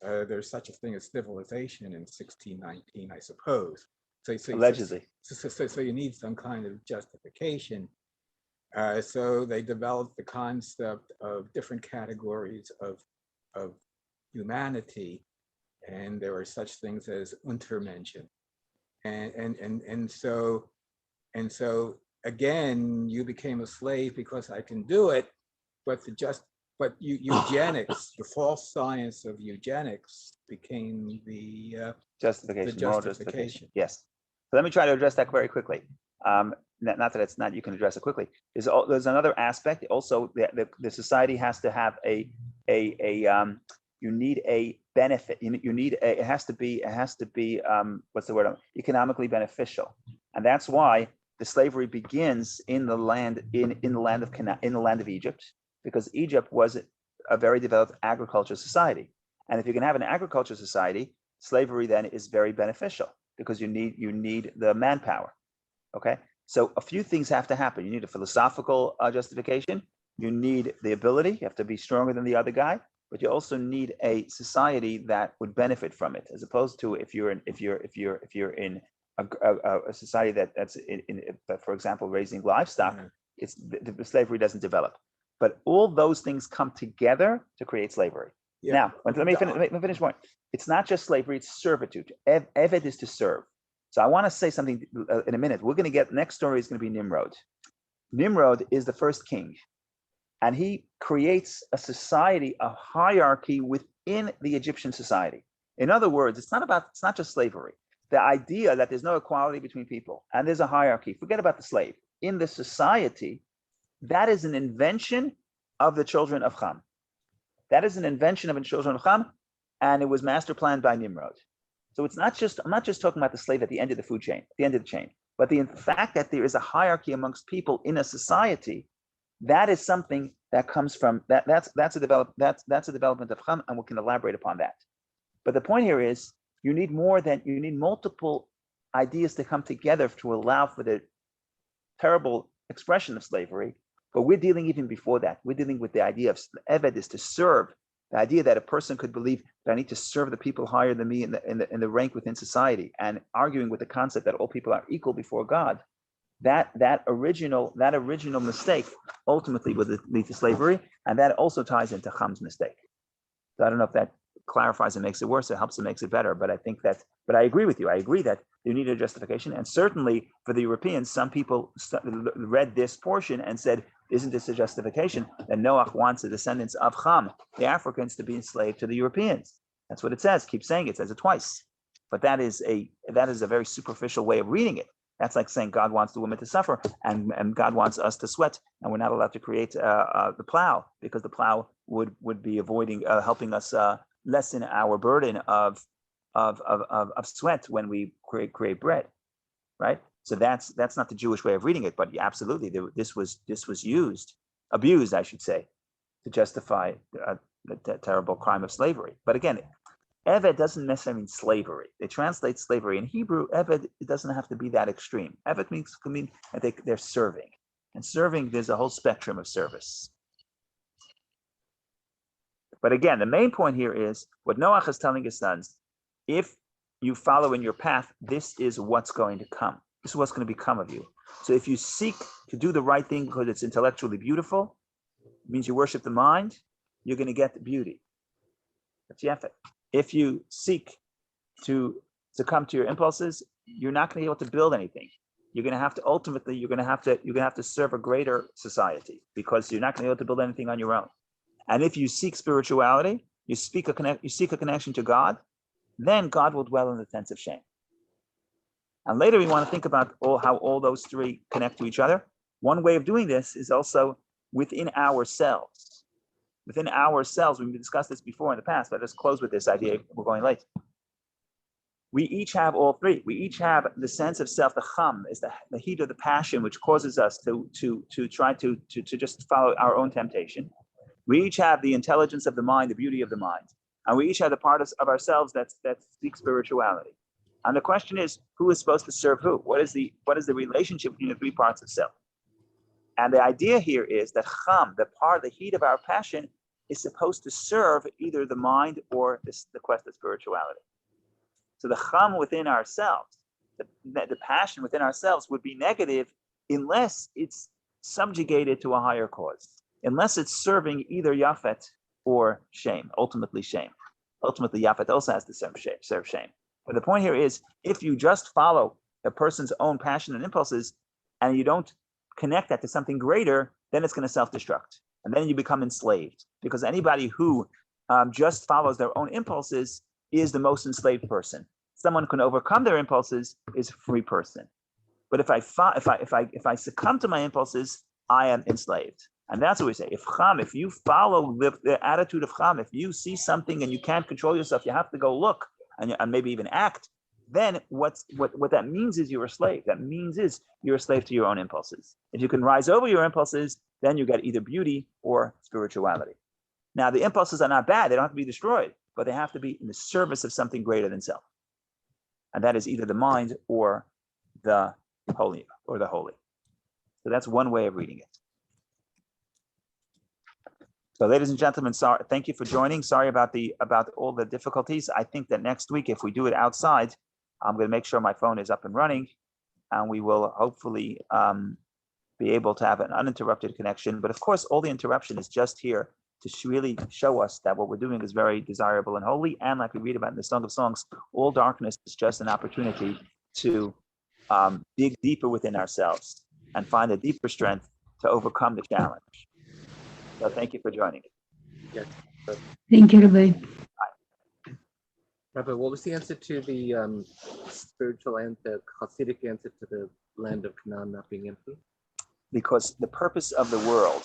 there's such a thing as civilization in 1619, I suppose. So Allegedly. So you need some kind of justification. So they developed the concept of different categories of humanity, and there were such things as Untermenschen. And so again, you became a slave because I can do it, but eugenics, the false science of eugenics became the Justification, the moral justification. Yes. So let me try to address that very quickly. Not that it's not, you can address it quickly. There's another aspect. Also, the society has to have you need a benefit. It has to be what's the word? Economically beneficial. And that's why the slavery begins in the land of Egypt, because Egypt was a very developed agricultural society. And if you can have an agricultural society, slavery then is very beneficial because you need the manpower. Okay, so a few things have to happen. You need a philosophical justification. You need the ability. You have to be stronger than the other guy, but you also need a society that would benefit from it, as opposed to if you're in a society that's for example, raising livestock, it's the slavery doesn't develop. But all those things come together to create slavery. Yeah. Now, let me finish one. It's not just slavery; it's servitude. Eved is to serve. So I want to say something in a minute. We're going to get next story is going to be Nimrod. Nimrod is the first king, and he creates a society, a hierarchy within the Egyptian society. In other words, it's not just slavery. The idea that there's no equality between people and there's a hierarchy. Forget about the slave. In the society, that is an invention of the children of Ham. That is an invention of the children of Ham, and it was master planned by Nimrod. So I'm not just talking about the slave at the end of the food chain, at the end of the chain, but the fact that there is a hierarchy amongst people in a society, that is something that comes from that's a development of Ham, and we can elaborate upon that. But the point here is you need multiple ideas to come together to allow for the terrible expression of slavery. But we're dealing even before that. We're dealing with the idea of Eved is to serve. The idea that a person could believe that I need to serve the people higher than me in the rank within society, and arguing with the concept that all people are equal before God. That original mistake ultimately would lead to slavery, and that also ties into Ham's mistake. So I don't know if that clarifies and makes it worse or helps and makes it better, but I agree with you. I agree that you need a justification, and certainly for the Europeans, some people read this portion and said, isn't this a justification that Noach wants the descendants of Ham, the Africans, to be enslaved to the Europeans? That's what it says. Keep saying it says it twice. But that is a very superficial way of reading it. That's like saying God wants the women to suffer and God wants us to sweat, and we're not allowed to create the plow because the plow would be helping us lessen our burden of sweat when we create bread, right? So that's not the Jewish way of reading it, but absolutely this was abused, I should say, to justify the terrible crime of slavery. But again, Eved doesn't necessarily mean slavery. They translate slavery in Hebrew. Eved, it doesn't have to be that extreme. Eved can mean that they're serving, and serving, there's a whole spectrum of service. But again, the main point here is what Noach is telling his sons: if you follow in your path, this is what's going to come. This is what's going to become of you. So if you seek to do the right thing because it's intellectually beautiful, it means you worship the mind, you're going to get the beauty. That's Yefet. If you seek to succumb to your impulses, you're not going to be able to build anything. You're going to have to serve a greater society because you're not going to be able to build anything on your own. And if you seek spirituality, you seek a connection to God, then God will dwell in the tents of shame. And later we want to think about how all those three connect to each other. One way of doing this is also within ourselves. Within ourselves, we discussed this before in the past, but let's close with this idea. We're going late. We each have all three. We each have the sense of self. The Cham is the heat of the passion, which causes us to try to just follow our own temptation. We each have the intelligence of the mind, the beauty of the mind, and we each have the part of ourselves that seeks spirituality. And the question is, who is supposed to serve who? What is the relationship between the three parts of self? And the idea here is that Cham, the heat of our passion, is supposed to serve either the mind or the quest of spirituality. So the Cham within ourselves, the passion within ourselves, would be negative unless it's subjugated to a higher cause, unless it's serving either Yafet or shame, ultimately shame. Ultimately, Yafet also has to serve shame. But the point here is, if you just follow a person's own passion and impulses, and you don't connect that to something greater, then it's going to self-destruct. And then you become enslaved. Because anybody who just follows their own impulses is the most enslaved person. Someone who can overcome their impulses is a free person. But if I succumb to my impulses, I am enslaved. And that's what we say. If you follow the attitude of Cham, if you see something and you can't control yourself, you have to go look and maybe even act, then what that means is you're a slave. That means is you're a slave to your own impulses. If you can rise over your impulses, then you get either beauty or spirituality. Now, the impulses are not bad. They don't have to be destroyed, but they have to be in the service of something greater than self. And that is either the mind or the holy. So that's one way of reading it. So, ladies and gentlemen, sorry, thank you for joining. Sorry about all the difficulties. I think that next week, if we do it outside, I'm going to make sure my phone is up and running, and we will hopefully be able to have an uninterrupted connection. But of course, all the interruption is just here to really show us that what we're doing is very desirable and holy. And like we read about in the Song of Songs, all darkness is just an opportunity to dig deeper within ourselves and find a deeper strength to overcome the challenge. So thank you for joining. Thank you, Rabbi. Rabbi, what was the answer to the spiritual and the Hasidic answer to the land of Canaan not being empty? Because the purpose of the world